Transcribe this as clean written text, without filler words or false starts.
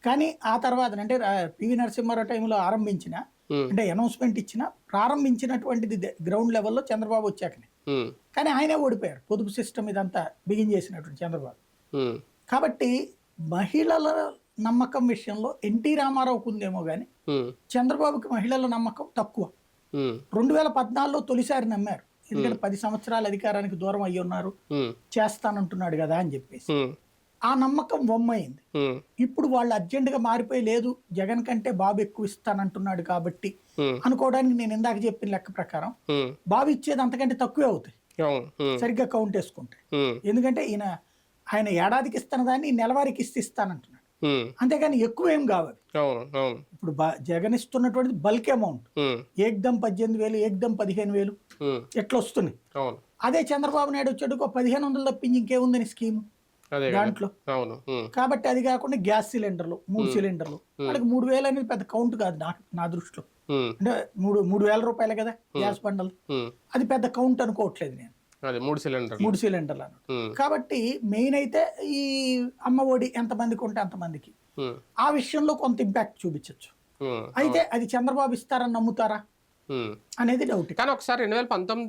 కానీ ఆ తర్వాత అంటే పివి నరసింహారావు టైంలో ఆరంభించిన ఉమ్, అంటే అనౌన్స్మెంట్ ఇచ్చిన ప్రారంభించినటువంటిది గ్రౌండ్ లెవెల్లో చంద్రబాబు వచ్చాకనే. ఉమ్, కానీ ఆయనే ఓడిపోయారు. పొదుపు సిస్టమ్ ఇదంతా బిగిన్ చేసినటువంటి చంద్రబాబు. ఉమ్, కాబట్టి మహిళల నమ్మకం విషయంలో ఎన్టీ రామారావుకు ఉందేమో కానీ ఉమ్, చంద్రబాబుకి మహిళల నమ్మకం తక్కువ. ఉమ్, 2014లో తొలిసారి నమ్మారు. ఎందుకంటే 10 సంవత్సరాలు అధికారానికి దూరం అయ్యి ఉన్నారు, ఉమ్, చేస్తానంటున్నాడు కదా అని చెప్పేసి ఉమ్, ఆ నమ్మకం వమ్మయింది. ఉమ్, ఇప్పుడు వాళ్ళు అర్జెంటుగా మారిపోయి లేదు జగన్ కంటే బాబు ఎక్కువ ఇస్తానంటున్నాడు కాబట్టి ఉమ్, అనుకోవడానికి నేను ఇందాక చెప్పిన లెక్క ప్రకారం ఉమ్, బాబు ఇచ్చేది అంతకంటే తక్కువే అవుతాయి అవును, ఉమ్, సరిగ్గా కౌంట్ వేసుకుంటే. ఉమ్, ఎందుకంటే ఆయన ఏడాదికి ఇస్తున్న దాన్ని నెలవారీకి ఇస్తానంటున్నాడు, ఉమ్, అంతేగాని ఎక్కువ ఏం కావాలి. అవును, అవును, ఇప్పుడు జగన్ ఇస్తున్నటువంటిది బల్క్ అమౌంట్, ఉమ్, ఏకదం 18,000 ఏకదం 15,000 ఉమ్, ఎట్లా వస్తున్నాయి. అవును, అదే చంద్రబాబు నాయుడు వచ్చాడు 1,500 తప్పించి ఇంకేముందని స్కీమ్ అదే కదా, దాంట్లో. అవును, ఉమ్, కాబట్టి అది కాకుండా గ్యాస్ సిలిండర్లు 3 సిలిండర్లు వాళ్ళకి 3,000 అనేది పెద్ద కౌంట్ కాదు నా దృష్టిలో. ఉమ్, అంటే 3,000 రూపాయలే కదా గ్యాస్ బండల్, ఉమ్, అది పెద్ద కౌంట్ అనుకోవట్లేదు నేను, అదే 3 సిలిండర్, 3 సిలిండర్లు అన్నట్టు. ఉమ్, కాబట్టి మెయిన్ అయితే ఈ అమ్మ ఒడి ఎంతమందికి ఉంటే అంతమందికి ఉమ్, ఆ విషయంలో కొంత ఇంపాక్ట్ చూపించవచ్చు. ఉమ్, అయితే అది చంద్రబాబు ఇస్తారని నమ్ముతారా ఉమ్. అనేది డౌట్. కానీ ఒకసారి 2019